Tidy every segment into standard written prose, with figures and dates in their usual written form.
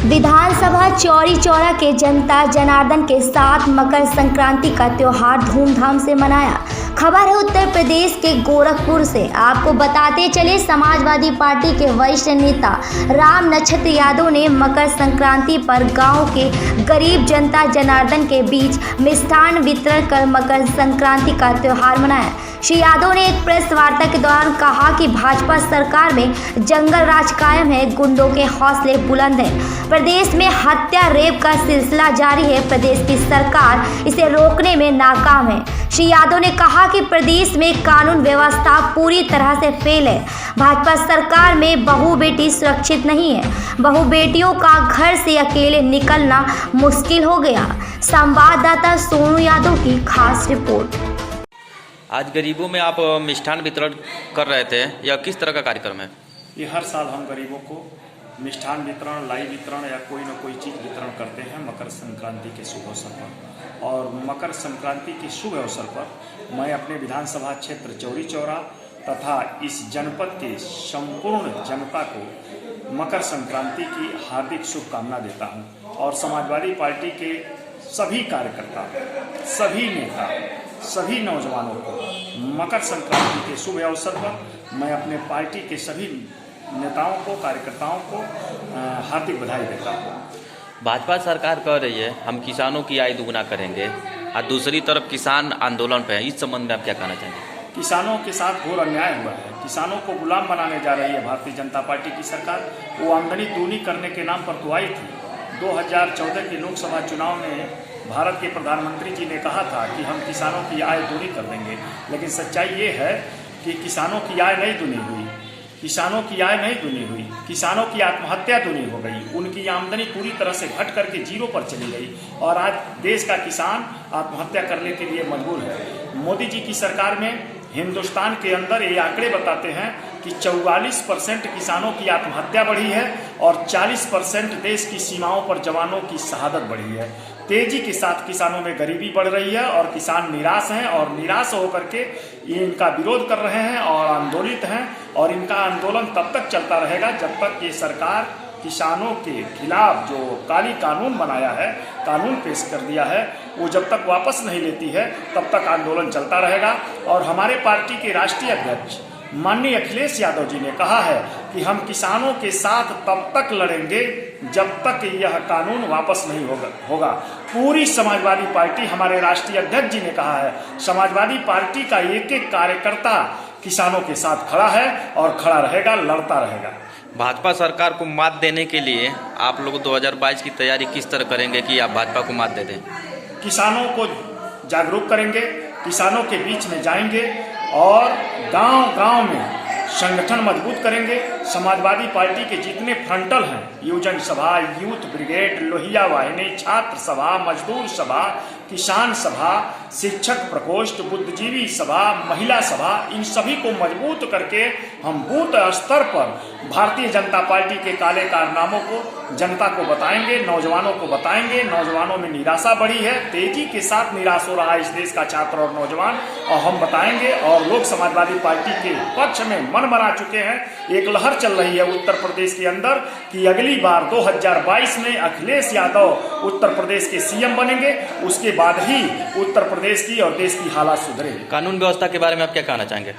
विधानसभा चौरी चौरा के जनता जनार्दन के साथ मकर संक्रांति का त्योहार धूमधाम से मनाया। खबर है उत्तर प्रदेश के गोरखपुर से। आपको बताते चले, समाजवादी पार्टी के वरिष्ठ नेता राम नक्षत्र यादव ने मकर संक्रांति पर गांव के गरीब जनता जनार्दन के बीच मिष्ठान वितरण कर मकर संक्रांति का त्योहार मनाया। श्री यादव ने एक प्रेस वार्ता के दौरान कहा कि भाजपा सरकार में जंगल राज कायम है, गुंडों के हौसले बुलंद हैं, प्रदेश में हत्या रेप का सिलसिला जारी है, प्रदेश की सरकार इसे रोकने में नाकाम है। श्री यादव ने कहा कि प्रदेश में कानून व्यवस्था पूरी तरह से फेल है। भाजपा सरकार में बहू बेटी सुरक्षित नहीं है, बहू बेटियों का घर से अकेले निकलना मुश्किल हो गया। संवाददाता सोनू यादव की खास रिपोर्ट। आज गरीबों में आप मिष्ठान वितरण कर रहे थे, यह किस तरह का कार्यक्रम है? ये हर साल हम गरीबों को मिष्ठान वितरण, लाई वितरण या कोई न कोई चीज़ वितरण करते हैं मकर संक्रांति के शुभ अवसर पर। और मकर संक्रांति के शुभ अवसर पर मैं अपने विधानसभा क्षेत्र चौरी चौरा तथा इस जनपद के संपूर्ण जनता को मकर संक्रांति की हार्दिक शुभकामना देता हूं। और समाजवादी पार्टी के सभी कार्यकर्ता, सभी नेता, सभी नौजवानों को मकर संक्रांति के शुभ अवसर पर मैं अपने पार्टी के सभी नेताओं को, कार्यकर्ताओं को हार्दिक बधाई देता हूँ। भाजपा सरकार कह रही है हम किसानों की आय दुगुना करेंगे, और दूसरी तरफ किसान आंदोलन पे है। इस संबंध में आप क्या कहना चाहेंगे? किसानों के साथ घोर अन्याय हुआ है। किसानों को गुलाम बनाने जा रही है भारतीय जनता पार्टी की सरकार। वो आमदनी दूनी करने के नाम पर तो आई थी। 2014 के लोकसभा चुनाव में भारत के प्रधानमंत्री जी ने कहा था कि हम किसानों की आय दूनी कर देंगे, लेकिन सच्चाई ये है कि किसानों की आय नहीं दूनी हुई। किसानों की आय नहीं दूनी हुई, किसानों की आत्महत्या दूनी हो गई। उनकी आमदनी पूरी तरह से घट करके जीरो पर चली गई और आज देश का किसान आत्महत्या करने के लिए मजबूर है। मोदी जी की सरकार में हिंदुस्तान के अंदर ये आंकड़े बताते हैं कि 44% किसानों की आत्महत्या बढ़ी है और 40% देश की सीमाओं पर जवानों की शहादत बढ़ी है। तेजी के साथ किसानों में गरीबी बढ़ रही है और किसान निराश हैं और निराश होकर के इनका विरोध कर रहे हैं और आंदोलित हैं। और इनका आंदोलन तब तक चलता रहेगा जब तक ये सरकार किसानों के खिलाफ जो काली कानून बनाया है, कानून पेश कर दिया है, वो जब तक वापस नहीं लेती है तब तक आंदोलन चलता रहेगा। और हमारे पार्टी के राष्ट्रीय अध्यक्ष माननीय अखिलेश यादव जी ने कहा है कि हम किसानों के साथ तब तक लड़ेंगे जब तक यह कानून वापस नहीं होगा। पूरी समाजवादी पार्टी, हमारे राष्ट्रीय अध्यक्ष जी ने कहा है, समाजवादी पार्टी का एक एक कार्यकर्ता किसानों के साथ खड़ा है और खड़ा रहेगा, लड़ता रहेगा। भाजपा सरकार को मात देने के लिए आप लोग 2022 की तैयारी किस तरह करेंगे कि आप भाजपा को मात दे दें? किसानों को जागरूक करेंगे, किसानों के बीच में जाएंगे और गांव-गांव में संगठन मजबूत करेंगे। समाजवादी पार्टी के जितने फ्रंटल हैं, युवजन सभा, यूथ ब्रिगेड, लोहिया वाहिनी, छात्र सभा, मजदूर सभा, किसान सभा, शिक्षक प्रकोष्ठ, बुद्धिजीवी सभा, महिला सभा, इन सभी को मजबूत करके हम बूथ स्तर पर भारतीय जनता पार्टी के काले कारनामों को जनता को बताएंगे, नौजवानों को बताएंगे। नौजवानों में निराशा बढ़ी है, तेजी के साथ निराश हो रहा है इस देश का छात्र और नौजवान, और हम बताएंगे। और लोग समाजवादी पार्टी के पक्ष में मन बना चुके हैं। एक लहर चल रही है उत्तर प्रदेश के अंदर कि अगली बार 2022 में अखिलेश यादव उत्तर प्रदेश के सीएम बनेंगे, उसके बाद ही उत्तर प्रदेश की और देश की हालत सुधरेगी। कानून व्यवस्था के बारे में आप क्या कहना चाहेंगे?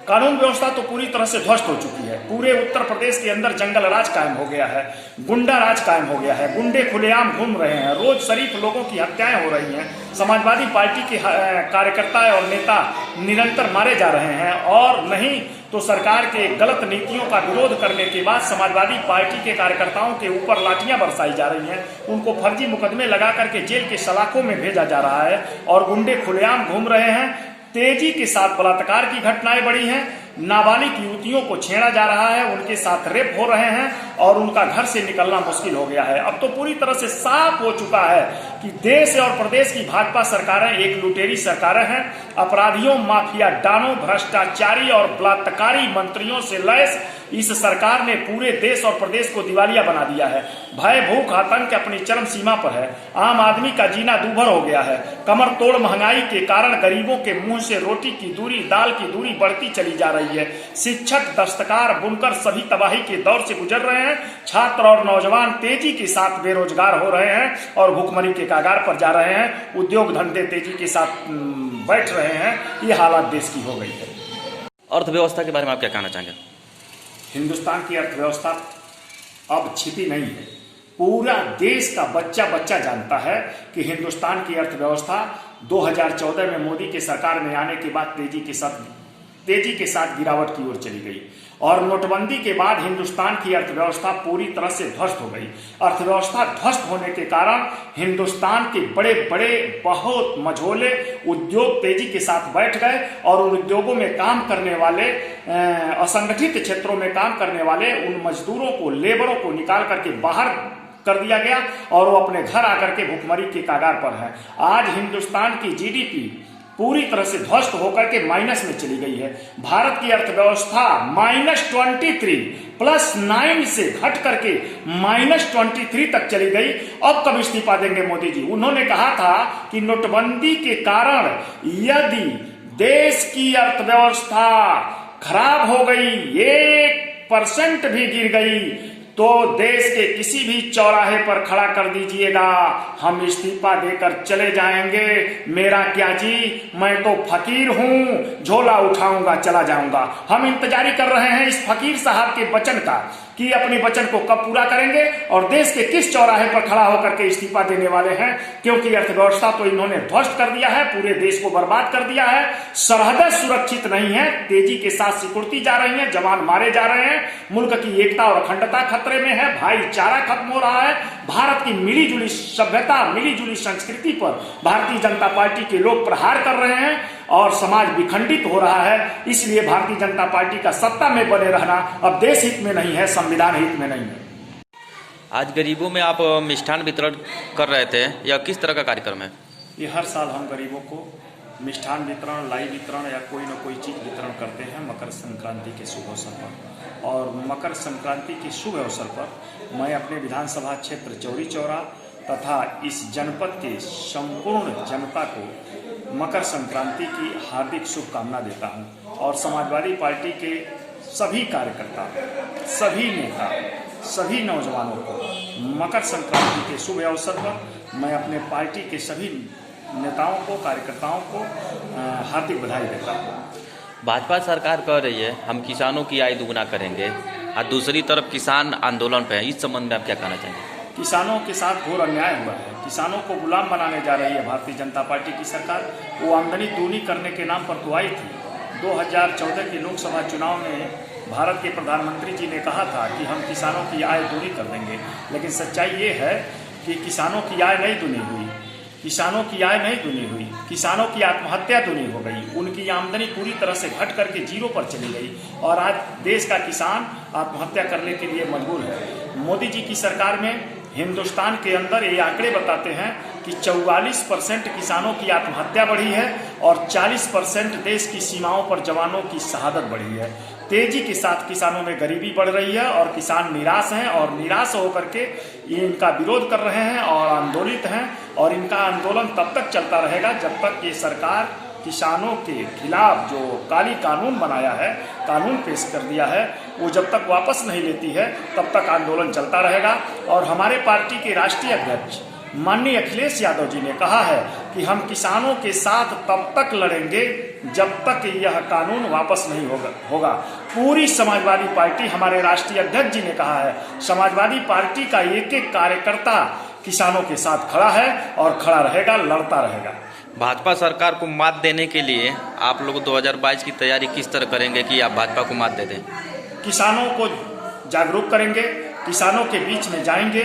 कानून व्यवस्था तो पूरी तरह से ध्वस्त हो चुकी है। पूरे उत्तर प्रदेश के अंदर जंगल राज कायम हो गया है, गुंडा राज कायम हो गया है, गुंडे खुलेआम घूम रहे हैं, रोज शरीफ लोगों की हत्याएं हो रही हैं। समाजवादी पार्टी के कार्यकर्ता और नेता निरंतर मारे जा रहे हैं। और नहीं तो सरकार के गलत नीतियों का विरोध करने के बाद समाजवादी पार्टी के कार्यकर्ताओं के ऊपर लाठियां बरसाई जा रही हैं, उनको फर्जी मुकदमे लगा करके जेल के सलाखों में भेजा जा रहा है और गुंडे खुलेआम घूम रहे हैं। तेजी के साथ बलात्कार की घटनाएं बढ़ी हैं, नाबालिग युवतियों को छेड़ा जा रहा है, उनके साथ रेप हो रहे हैं और उनका घर से निकलना मुश्किल हो गया है। अब तो पूरी तरह से साफ हो चुका है कि देश और प्रदेश की भाजपा सरकारें एक लुटेरी सरकारें हैं। अपराधियों, माफिया, डानों, भ्रष्टाचारी और बलात्कारी मंत्रियों से लैस इस सरकार ने पूरे देश और प्रदेश को दिवालिया बना दिया है। भय, भूख, आतंक अपनी चरम सीमा पर है। आम आदमी का जीना दूभर हो गया है। कमर तोड़ महंगाई के कारण गरीबों के मुंह से रोटी की दूरी, दाल की दूरी बढ़ती चली जा रही है। शिक्षक, दस्तकार, बुनकर सभी तबाही के दौर से गुजर रहे हैं। छात्र और नौजवान तेजी के साथ बेरोजगार हो रहे हैं और भूखमरी के कगार पर जा रहे हैं। उद्योग धंधे तेजी के साथ बैठ रहे हैं। ये हालत देश की हो गई है। अर्थव्यवस्था के बारे में आप क्या कहना चाहेंगे? हिंदुस्तान की अर्थव्यवस्था अब छिपी नहीं है। पूरा देश का बच्चा बच्चा जानता है कि हिंदुस्तान की अर्थव्यवस्था 2014 में मोदी के सरकार में आने के बाद तेजी के साथ गिरावट की ओर चली गई और नोटबंदी के बाद हिंदुस्तान की अर्थव्यवस्था पूरी तरह से ध्वस्त हो गई। अर्थव्यवस्था ध्वस्त होने के कारण हिंदुस्तान के बड़े बड़े बहुत मझोले उद्योग तेजी के साथ बैठ गए और उन उद्योगों में काम करने वाले, असंगठित क्षेत्रों में काम करने वाले उन मजदूरों को, लेबरों को निकाल करके बाहर कर दिया गया और वो अपने घर आकर के भूखमरी के कगार पर है। आज हिंदुस्तान की जीडीपी पूरी तरह से ध्वस्त होकर के माइनस में चली गई है। भारत की अर्थव्यवस्था -23 +9 से घट करके -23 तक चली गई। अब कब इस्तीफा देंगे मोदी जी? उन्होंने कहा था कि नोटबंदी के कारण यदि देश की अर्थव्यवस्था खराब हो गई, 1% भी गिर गई तो देश के किसी भी चौराहे पर खड़ा कर दीजिएगा, हम इस्तीफा देकर चले जाएंगे। मेरा क्या जी, मैं तो फकीर हूं, झोला उठाऊंगा चला जाऊंगा। हम इंतजारी कर रहे हैं इस फकीर साहब के वचन का कि अपने वचन को कब पूरा करेंगे और देश के किस चौराहे पर खड़ा होकर के इस्तीफा देने वाले हैं, क्योंकि अर्थव्यवस्था तो इन्होंने ध्वस्त कर दिया है, पूरे देश को बर्बाद कर दिया है। सरहदें सुरक्षित नहीं है, तेजी के साथ सिकुड़ती जा रही हैं, जवान मारे जा रहे हैं, मुल्क की एकता और अखंडता खतरे में है, भाईचारा खत्म हो रहा है। भारत की मिली जुली सभ्यता, मिली जुली संस्कृति पर भारतीय जनता पार्टी के लोग प्रहार कर रहे हैं और समाज विखंडित हो रहा है। इसलिए भारतीय जनता पार्टी का सत्ता में बने रहना अब देश हित में नहीं है, संविधान हित में नहीं है। आज गरीबों में आप मिष्ठान वितरण कर रहे थे, यह किस तरह का कार्यक्रम है? ये हर साल हम गरीबों को मिष्ठान वितरण, लाई वितरण या कोई न कोई चीज वितरण करते हैं मकर संक्रांति के शुभ अवसर पर। और मकर संक्रांति के शुभ अवसर पर मैं अपने विधानसभा क्षेत्र चौरी चौरा तथा इस जनपद के संपूर्ण जनता को मकर संक्रांति की हार्दिक शुभकामना देता हूं और समाजवादी पार्टी के सभी कार्यकर्ता, सभी नेता, सभी नौजवानों को मकर संक्रांति के शुभ अवसर पर मैं अपने पार्टी के सभी नेताओं को, कार्यकर्ताओं को हार्दिक बधाई देता हूँ। भाजपा सरकार कह रही है हम किसानों की आय दुगुना करेंगे और दूसरी तरफ किसान आंदोलन पे है, इस संबंध में आप क्या कहना चाहेंगे? किसानों के साथ घोर अन्याय हुआ है। किसानों को गुलाम बनाने जा रही है भारतीय जनता पार्टी की सरकार। वो आमदनी दूनी करने के नाम पर तो आई थी। 2014 के लोकसभा चुनाव में भारत के प्रधानमंत्री जी ने कहा था कि हम किसानों की आय दूनी कर देंगे, लेकिन सच्चाई ये है कि किसानों की आय नहीं दूनी हुई। किसानों की आय नहीं दूनी हुई, किसानों की आत्महत्या दूनी हो गई। उनकी आमदनी पूरी तरह से घट करके जीरो पर चली गई और आज देश का किसान आत्महत्या करने के लिए मजबूर है। मोदी जी की सरकार में हिंदुस्तान के अंदर ये आंकड़े बताते हैं कि 44% किसानों की आत्महत्या बढ़ी है और 40% देश की सीमाओं पर जवानों की शहादत बढ़ी है। तेजी के साथ किसानों में गरीबी बढ़ रही है और किसान निराश हैं और निराश होकर के इनका विरोध कर रहे हैं और आंदोलित हैं और इनका आंदोलन तब तक चलता रहेगा जब तक ये सरकार किसानों के खिलाफ जो काली कानून बनाया है, कानून पेश कर दिया है, वो जब तक वापस नहीं लेती है तब तक आंदोलन चलता रहेगा। और हमारे पार्टी के राष्ट्रीय अध्यक्ष माननीय अखिलेश यादव जी ने कहा है कि हम किसानों के साथ तब तक लड़ेंगे जब तक यह कानून वापस नहीं होगा। पूरी समाजवादी पार्टी, हमारे राष्ट्रीय अध्यक्ष जी ने कहा है, समाजवादी पार्टी का एक एक कार्यकर्ता किसानों के साथ खड़ा है और खड़ा रहेगा, लड़ता रहेगा। भाजपा सरकार को मात देने के लिए आप लोग 2022 की तैयारी किस तरह करेंगे कि आप भाजपा को मात दे दें? किसानों को जागरूक करेंगे, किसानों के बीच में जाएंगे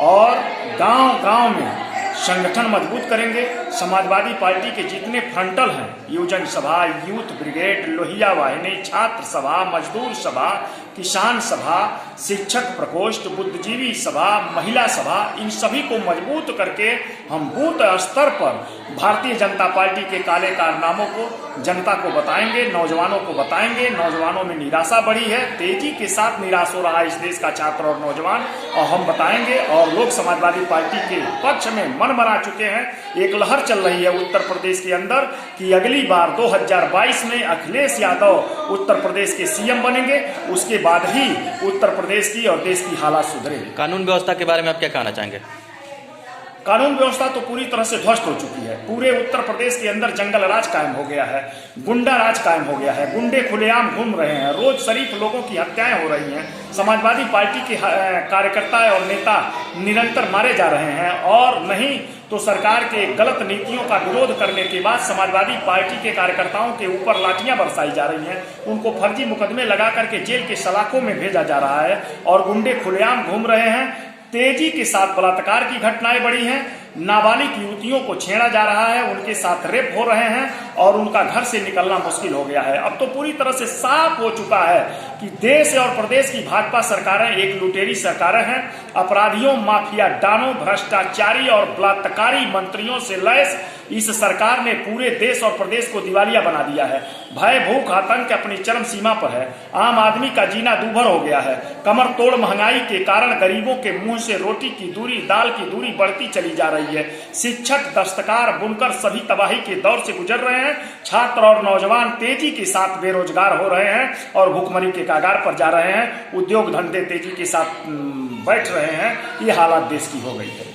और गांव-गांव में संगठन मजबूत करेंगे, समाजवादी पार्टी के जितने फ्रंटल हैं, युवजन सभा, यूथ ब्रिगेड, लोहिया वाहिनी, छात्र सभा, मजदूर सभा, किसान सभा, शिक्षक प्रकोष्ठ, बुद्धिजीवी सभा, महिला सभा, इन सभी को मजबूत करके हम बूथ स्तर पर भारतीय जनता पार्टी के काले कारनामों को जनता को बताएंगे, नौजवानों को बताएंगे। नौजवानों में निराशा बढ़ी है, तेजी के साथ निराश हो रहा है इस देश का छात्र और नौजवान, और हम बताएंगे। और लोग समाजवादी पार्टी के पक्ष में मन बना चुके हैं। एक लहर चल रही है उत्तर प्रदेश के अंदर कि अगली बार 2022 में अखिलेश यादव उत्तर प्रदेश के सीएम बनेंगे, उसके बाद ही उत्तर प्रदेश की और देश की हालात सुधरेगी। कानून व्यवस्था के बारे में आप क्या कहना चाहेंगे? कानून व्यवस्था तो पूरी तरह से ध्वस्त हो चुकी है। पूरे उत्तर प्रदेश के अंदर जंगल राज कायम हो गया है, गुंडा राज कायम हो गया है, गुंडे खुलेआम घूम रहे हैं, रोज शरीफ लोगों की हत्याएं हो रही हैं, समाजवादी पार्टी के कार्यकर्ता और नेता निरंतर मारे जा रहे हैं। और नहीं तो सरकार के गलत नीतियों का विरोध करने के बाद समाजवादी पार्टी के कार्यकर्ताओं के ऊपर लाठियां बरसाई जा रही हैं, उनको फर्जी मुकदमे लगा करके जेल के सलाखों में भेजा जा रहा है और गुंडे खुलेआम घूम रहे हैं। तेजी के साथ बलात्कार की घटनाएं बढ़ी हैं, नाबालिग युवतियों को छेड़ा जा रहा है, उनके साथ रेप हो रहे हैं और उनका घर से निकलना मुश्किल हो गया है। अब तो पूरी तरह से साफ हो चुका है कि देश और प्रदेश की भाजपा सरकारें एक लुटेरी सरकारें हैं। अपराधियों, माफिया डानों, भ्रष्टाचारी और बलात्कारी मंत्रियों से लैस इस सरकार ने पूरे देश और प्रदेश को दिवालिया बना दिया है। भय, भूख, आतंक अपनी चरम सीमा पर है। आम आदमी का जीना दूभर हो गया है। कमर तोड़ महंगाई के कारण गरीबों के मुंह से रोटी की दूरी, दाल की दूरी बढ़ती चली जा रही है। शिक्षक, दस्तकार, बुनकर सभी तबाही के दौर से गुजर रहे हैं। छात्र और नौजवान तेजी के साथ बेरोजगार हो रहे हैं और भूखमरी के कगार पर जा रहे हैं। उद्योग धंधे तेजी के साथ बैठ रहे हैं। ये हालात देश की हो गई है।